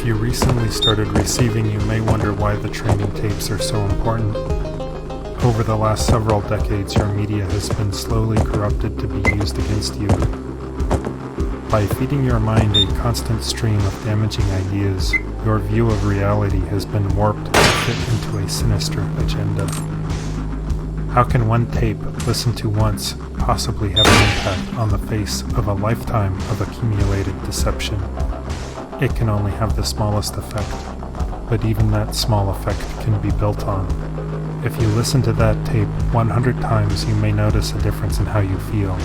If you recently started receiving, you may wonder why the training tapes are so important. Over the last several decades, your media has been slowly corrupted to be used against you. By feeding your mind a constant stream of damaging ideas, your view of reality has been warped to fit into a sinister agenda. How can one tape, listened to once, possibly have an impact on the face of a lifetime of accumulated deception? It can only have the smallest effect, but even that small effect can be built on. If you listen to that tape 100 times, you may notice a difference in how you feel.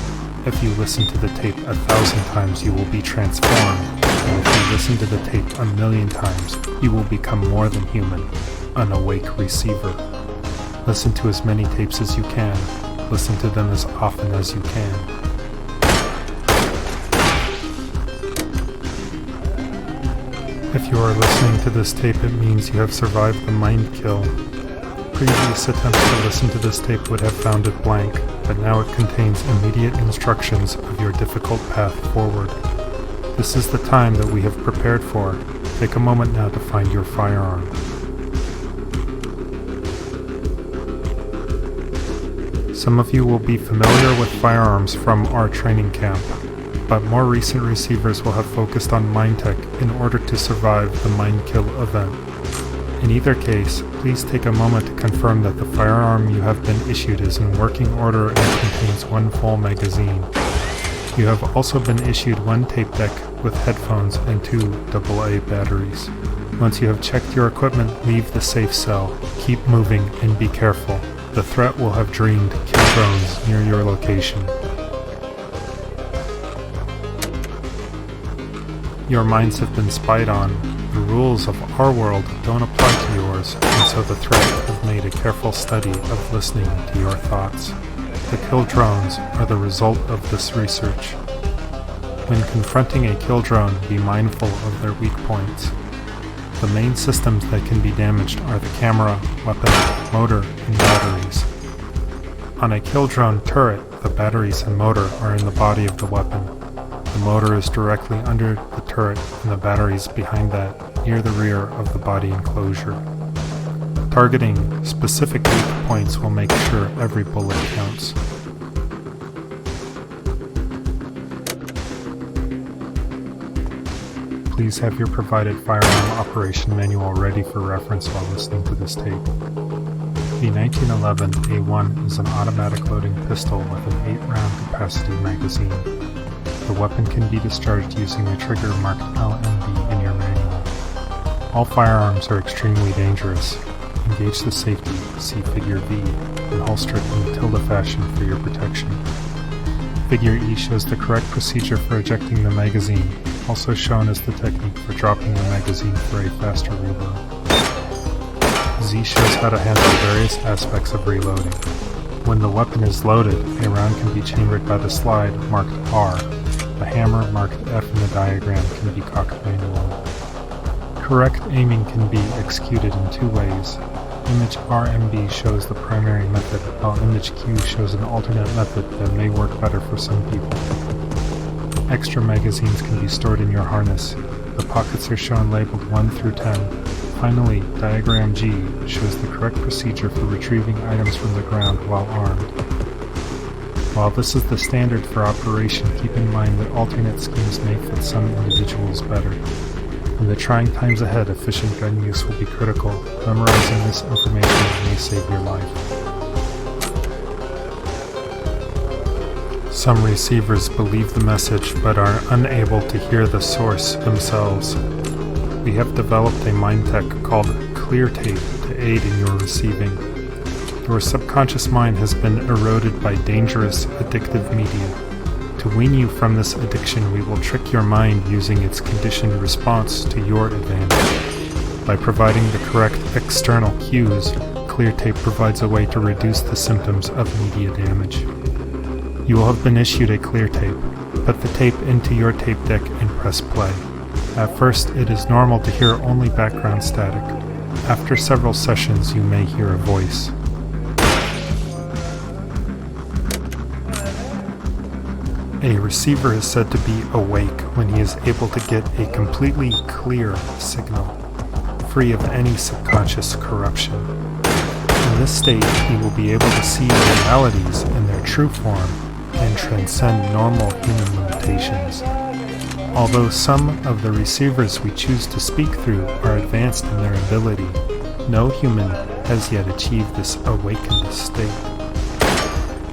If you listen to the tape 1,000 times, you will be transformed. And if you listen to the tape 1,000,000 times, you will become more than human, an awake receiver. Listen to as many tapes as you can. Listen to them as often as you can. If you are listening to this tape, it means you have survived the mind kill. Previous attempts to listen to this tape would have found it blank, but now it contains immediate instructions of your difficult path forward. This is the time that we have prepared for. Take a moment now to find your firearm. Some of you will be familiar with firearms from our training camp, but more recent receivers will have focused on MindTech in order to survive the Mind Kill event. In either case, please take a moment to confirm that the firearm you have been issued is in working order and contains one full magazine. You have also been issued one tape deck with headphones and 2 AA batteries. Once you have checked your equipment, leave the safe cell. Keep moving and be careful. The threat will have dreamed kill drones near your location. Your minds have been spied on. The rules of our world don't apply to yours, and so the threat have made a careful study of listening to your thoughts. The kill drones are the result of this research. When confronting a kill drone, be mindful of their weak points. The main systems that can be damaged are the camera, weapon, motor, and batteries. On a kill drone turret, the batteries and motor are in the body of the weapon. The motor is directly under the turret and the batteries behind that, near the rear of the body enclosure. Targeting specific weak points will make sure every bullet counts. Please have your provided firearm operation manual ready for reference while listening to this tape. The 1911 A1 is an automatic loading pistol with an 8-round capacity magazine. The weapon can be discharged using a trigger marked LMB in your manual. All firearms are extremely dangerous. Engage the safety, see Figure V, and holster it in tilde fashion for your protection. Figure E shows the correct procedure for ejecting the magazine, also shown as the technique for dropping the magazine for a faster reload. Z shows how to handle various aspects of reloading. When the weapon is loaded, a round can be chambered by the slide marked R. The hammer marked F in the diagram can be cocked manually. Correct aiming can be executed in 2 ways. Image RMB shows the primary method, while Image Q shows an alternate method that may work better for some people. Extra magazines can be stored in your harness. The pockets are shown labeled 1 through 10. Finally, Diagram G shows the correct procedure for retrieving items from the ground while armed. While this is the standard for operation, keep in mind that alternate schemes may fit some individuals better. In the trying times ahead, efficient gun use will be critical. Memorizing this information may save your life. Some receivers believe the message but are unable to hear the source themselves. We have developed a MindTech called ClearTape to aid in your receiving. Your subconscious mind has been eroded by dangerous, addictive media. To wean you from this addiction, we will trick your mind using its conditioned response to your advantage. By providing the correct external cues, ClearTape provides a way to reduce the symptoms of media damage. You will have been issued a ClearTape. Put the tape into your tape deck and press play. At first, it is normal to hear only background static. After several sessions, you may hear a voice. A receiver is said to be awake when he is able to get a completely clear signal, free of any subconscious corruption. In this state, he will be able to see realities in their true form and transcend normal human limitations. Although some of the receivers we choose to speak through are advanced in their ability, no human has yet achieved this awakened state.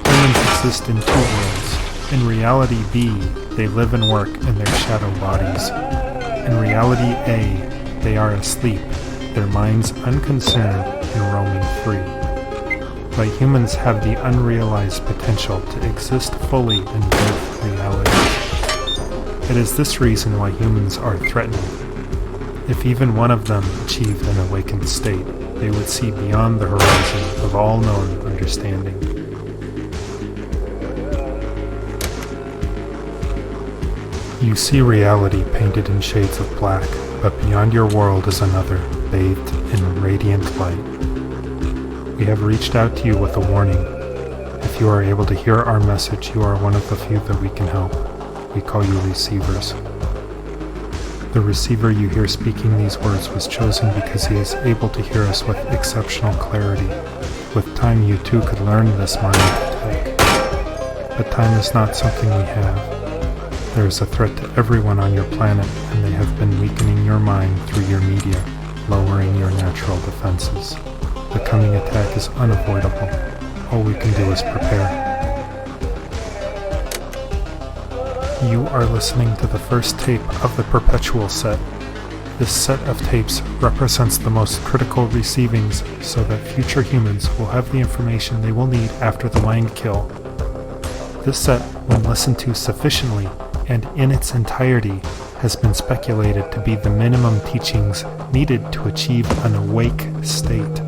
Humans exist in two worlds. In reality B, they live and work in their shadow bodies. In reality A, they are asleep, their minds unconcerned and roaming free. But humans have the unrealized potential to exist fully in both realities. It is this reason why humans are threatened. If even one of them achieved an awakened state, they would see beyond the horizon of all known understanding. You see reality painted in shades of black, but beyond your world is another, bathed in radiant light. We have reached out to you with a warning. If you are able to hear our message, you are one of the few that we can help. We call you receivers. The receiver you hear speaking these words was chosen because he is able to hear us with exceptional clarity. With time, you too could learn this mind tech. But time is not something we have. There is a threat to everyone on your planet, and they have been weakening your mind through your media, lowering your natural defenses. The coming attack is unavoidable. All we can do is prepare. You are listening to the first tape of the Perpetual set. This set of tapes represents the most critical receivings so that future humans will have the information they will need after the mind kill. This set, when listened to sufficiently, and in its entirety, has been speculated to be the minimum teachings needed to achieve an awake state.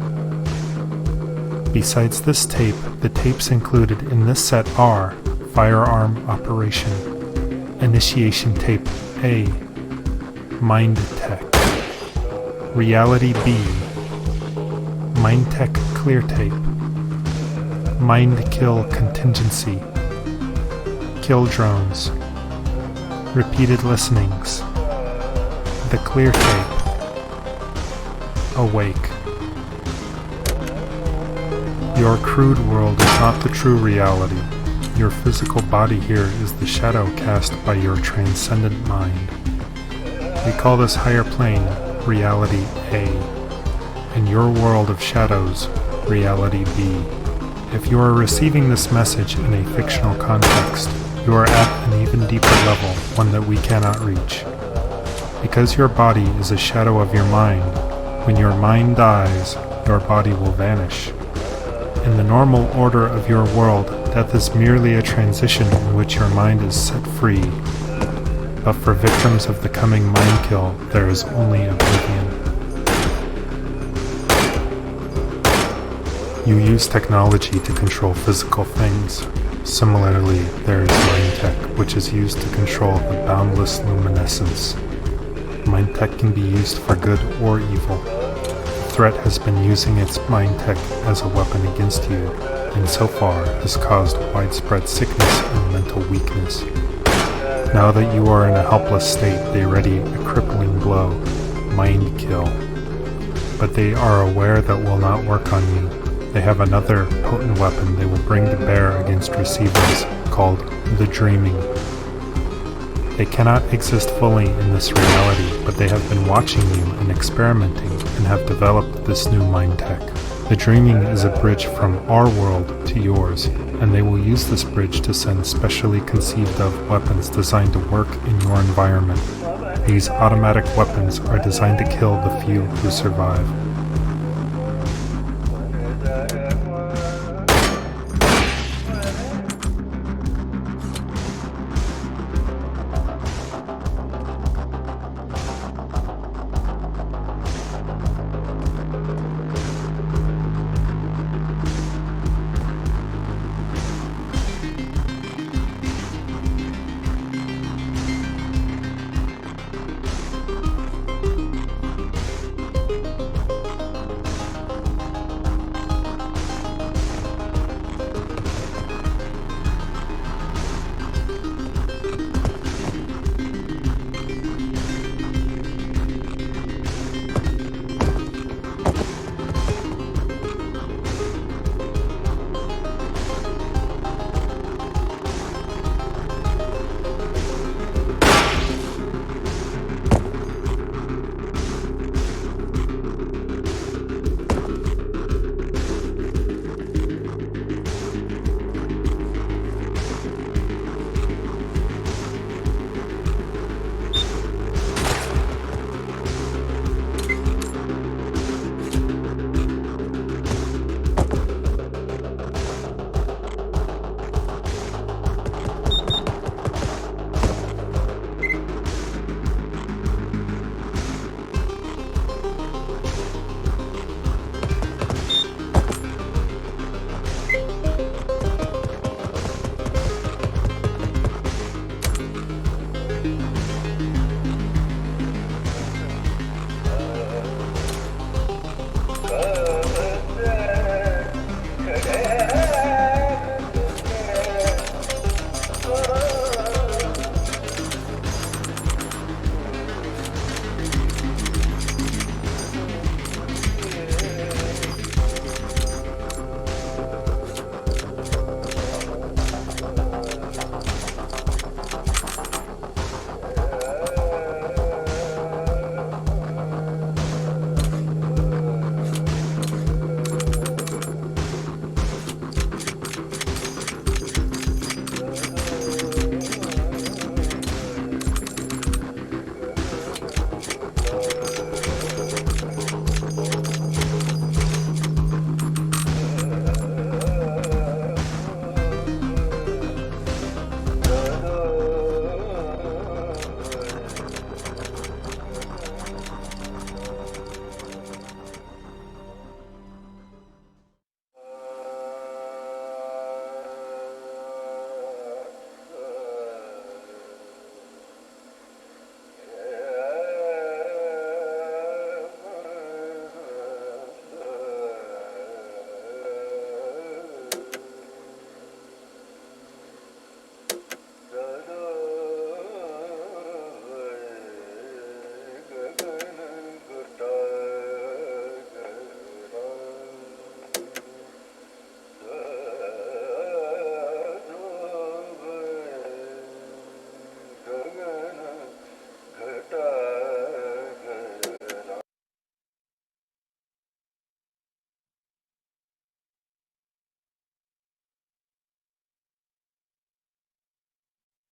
Besides this tape, the tapes included in this set are Firearm Operation, Initiation Tape A, Mind Tech, Reality B, Mind Tech Clear Tape, Mind Kill Contingency, Kill Drones, Repeated Listenings, The Clear Tape, Awake. Your crude world is not the true reality. Your physical body here is the shadow cast by your transcendent mind. We call this higher plane Reality A, and your world of shadows, Reality B. If you are receiving this message in a fictional context, you are at an even deeper level, one that we cannot reach. Because your body is a shadow of your mind, when your mind dies, your body will vanish. In the normal order of your world, death is merely a transition in which your mind is set free. But for victims of the coming mind kill, there is only oblivion. You use technology to control physical things. Similarly, there is mind tech, which is used to control the boundless luminescence. Mind tech can be used for good or evil. The threat has been using its mind tech as a weapon against you, and so far has caused widespread sickness and mental weakness. Now that you are in a helpless state, they ready a crippling blow, mind kill. But they are aware that will not work on you. They have another potent weapon they will bring to bear against receivers, called the Dreaming. They cannot exist fully in this reality, but they have been watching you and experimenting and have developed this new mind tech. The Dreaming is a bridge from our world to yours, and they will use this bridge to send specially conceived of weapons designed to work in your environment. These automatic weapons are designed to kill the few who survive.